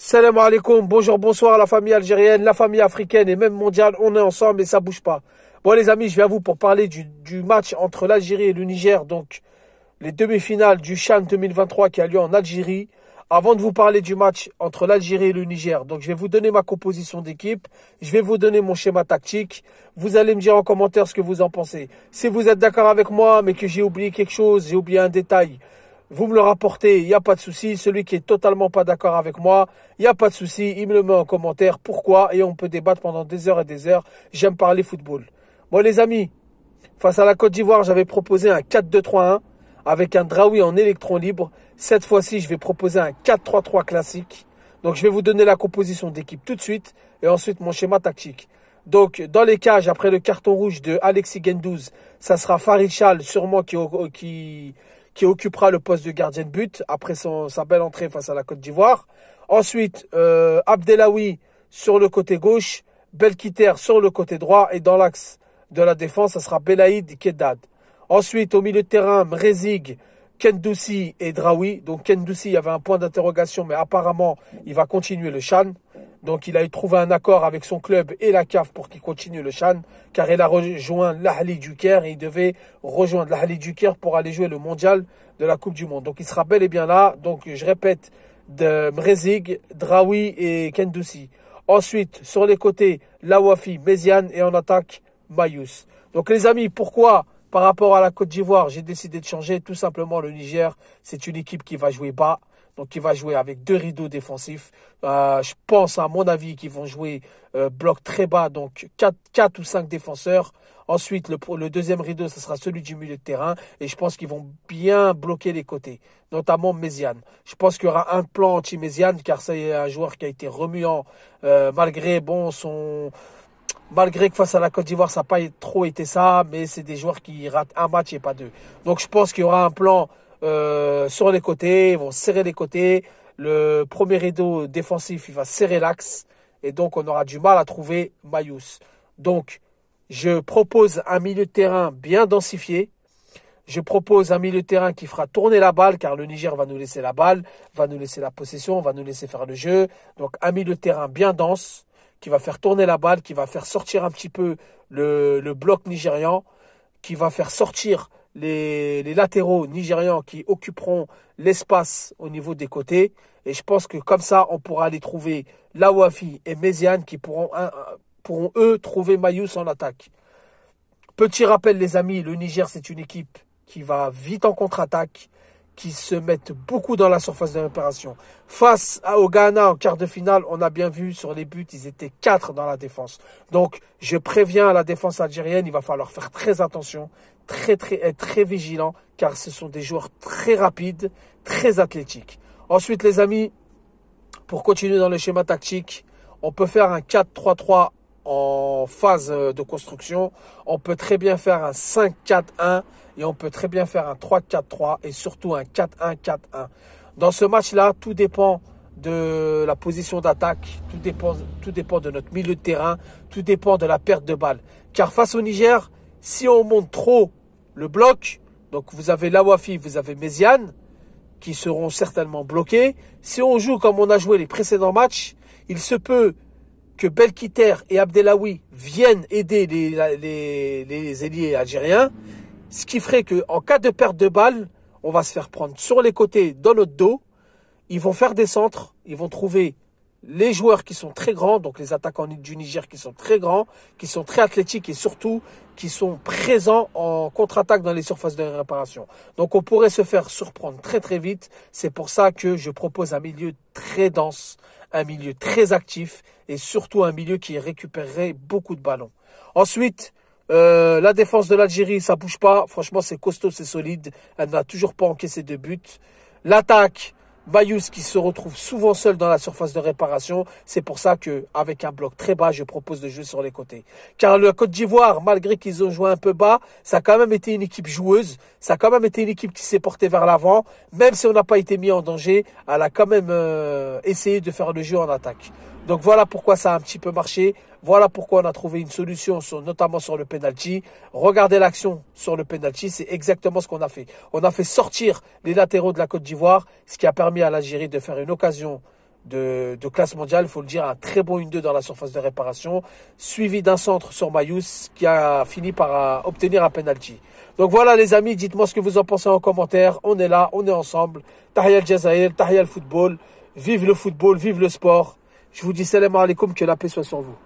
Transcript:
Salam alaikum, bonjour, bonsoir la famille algérienne, la famille africaine et même mondiale, on est ensemble et ça bouge pas. Bon les amis, je viens à vous pour parler du match entre l'Algérie et le Niger, donc les demi-finales du CHAN 2023 qui a lieu en Algérie. Avant de vous parler du match entre l'Algérie et le Niger, donc je vais vous donner ma composition d'équipe, je vais vous donner mon schéma tactique, vous allez me dire en commentaire ce que vous en pensez. Si vous êtes d'accord avec moi mais que j'ai oublié quelque chose, j'ai oublié un détail, vous me le rapportez, il n'y a pas de souci. Celui qui est totalement pas d'accord avec moi, il n'y a pas de souci. Il me le met en commentaire. Pourquoi? Et on peut débattre pendant des heures et des heures. J'aime parler football. Bon, les amis, face à la Côte d'Ivoire, j'avais proposé un 4-2-3-1 avec un Draoui en électron libre. Cette fois-ci, je vais proposer un 4-3-3 classique. Donc, je vais vous donner la composition d'équipe tout de suite et ensuite mon schéma tactique. Donc, dans les cages, après le carton rouge de Alexis Gendouzi, ça sera Farid Chal, sûrement qui occupera le poste de gardien de but après sa belle entrée face à la Côte d'Ivoire. Ensuite, Abdellaoui sur le côté gauche, Belkiter sur le côté droit et dans l'axe de la défense, ça sera Belaïd Kedad. Ensuite, au milieu de terrain, Mrezig, Kendoussi et Draoui. Donc Kendoussi, il y avait un point d'interrogation, mais apparemment, il va continuer le CHAN. Donc il a trouvé un accord avec son club et la CAF pour qu'il continue le CHAN, car il a rejoint l'Ahli du Caire et il devait rejoindre l'Ahli du Caire pour aller jouer le mondial de la Coupe du Monde. Donc il sera bel et bien là. Donc je répète, de Mrezig, Draoui et Kendoussi. Ensuite, sur les côtés, Lawafi, Méziane et en attaque, Mayous. Donc les amis, pourquoi par rapport à la Côte d'Ivoire, j'ai décidé de changer? Tout simplement, le Niger, c'est une équipe qui va jouer bas. Donc, il va jouer avec deux rideaux défensifs. Je pense, à mon avis, qu'ils vont jouer bloc très bas, donc 4 ou 5 défenseurs. Ensuite, le deuxième rideau, ce sera celui du milieu de terrain. Et je pense qu'ils vont bien bloquer les côtés, notamment Méziane. Je pense qu'il y aura un plan anti-Méziane, car c'est un joueur qui a été remuant malgré que face à la Côte d'Ivoire, ça n'a pas trop été ça, mais c'est des joueurs qui ratent un match et pas deux. Donc je pense qu'il y aura un plan sur les côtés, ils vont serrer les côtés. Le premier rideau défensif, il va serrer l'axe. Et donc on aura du mal à trouver Mayous. Donc je propose un milieu de terrain bien densifié. Je propose un milieu de terrain qui fera tourner la balle, car le Niger va nous laisser la balle, va nous laisser la possession, va nous laisser faire le jeu. Donc un milieu de terrain bien dense, qui va faire tourner la balle, qui va faire sortir un petit peu le bloc nigérian, qui va faire sortir les latéraux nigérians qui occuperont l'espace au niveau des côtés. Et je pense que comme ça, on pourra aller trouver Lawafi et Méziane qui pourront eux trouver Mayous en attaque. Petit rappel les amis, le Niger c'est une équipe qui va vite en contre-attaque, qui se mettent beaucoup dans la surface de réparation. Face au Ghana en quart de finale, on a bien vu sur les buts, ils étaient 4 dans la défense. Donc, je préviens la défense algérienne, il va falloir faire très attention, être très vigilant, car ce sont des joueurs très rapides, très athlétiques. Ensuite, les amis, pour continuer dans le schéma tactique, on peut faire un 4-3-3 en phase de construction. On peut très bien faire un 5-4-1 et on peut très bien faire un 3-4-3 et surtout un 4-1-4-1. Dans ce match-là, tout dépend de la position d'attaque, tout dépend de notre milieu de terrain, tout dépend de la perte de balle. Car face au Niger, si on monte trop le bloc, donc vous avez Lawafi, vous avez Méziane, qui seront certainement bloqués. Si on joue comme on a joué les précédents matchs, il se peut que Belkiter et Abdellaoui viennent aider les ailiers algériens, ce qui ferait qu'en cas de perte de balle, on va se faire prendre sur les côtés, dans notre dos. Ils vont faire des centres, ils vont trouver les joueurs qui sont très grands, donc les attaquants du Niger qui sont très grands, qui sont très athlétiques et surtout qui sont présents en contre-attaque dans les surfaces de réparation. Donc on pourrait se faire surprendre très très vite. C'est pour ça que je propose un milieu très dense, un milieu très actif et surtout un milieu qui récupérerait beaucoup de ballons. Ensuite, la défense de l'Algérie, ça bouge pas. Franchement, c'est costaud, c'est solide. Elle n'a toujours pas encaissé de but. L'attaque, Mayous qui se retrouve souvent seul dans la surface de réparation. C'est pour ça qu'avec un bloc très bas, je propose de jouer sur les côtés. Car le Côte d'Ivoire, malgré qu'ils ont joué un peu bas, ça a quand même été une équipe joueuse. Ça a quand même été une équipe qui s'est portée vers l'avant. Même si on n'a pas été mis en danger, elle a quand même essayé de faire le jeu en attaque. Donc voilà pourquoi ça a un petit peu marché. Voilà pourquoi on a trouvé une solution, notamment sur le penalty. Regardez l'action sur le penalty, c'est exactement ce qu'on a fait. On a fait sortir les latéraux de la Côte d'Ivoire, ce qui a permis à l'Algérie de faire une occasion de classe mondiale, il faut le dire, un très bon 1-2 dans la surface de réparation, suivi d'un centre sur Mayous qui a fini par obtenir un penalty. Donc voilà les amis, dites-moi ce que vous en pensez en commentaire. On est là, on est ensemble. Tahia al-Jazair, Tahia al-Football. Vive le football, vive le sport. Je vous dis salam alaikum, que la paix soit sur vous.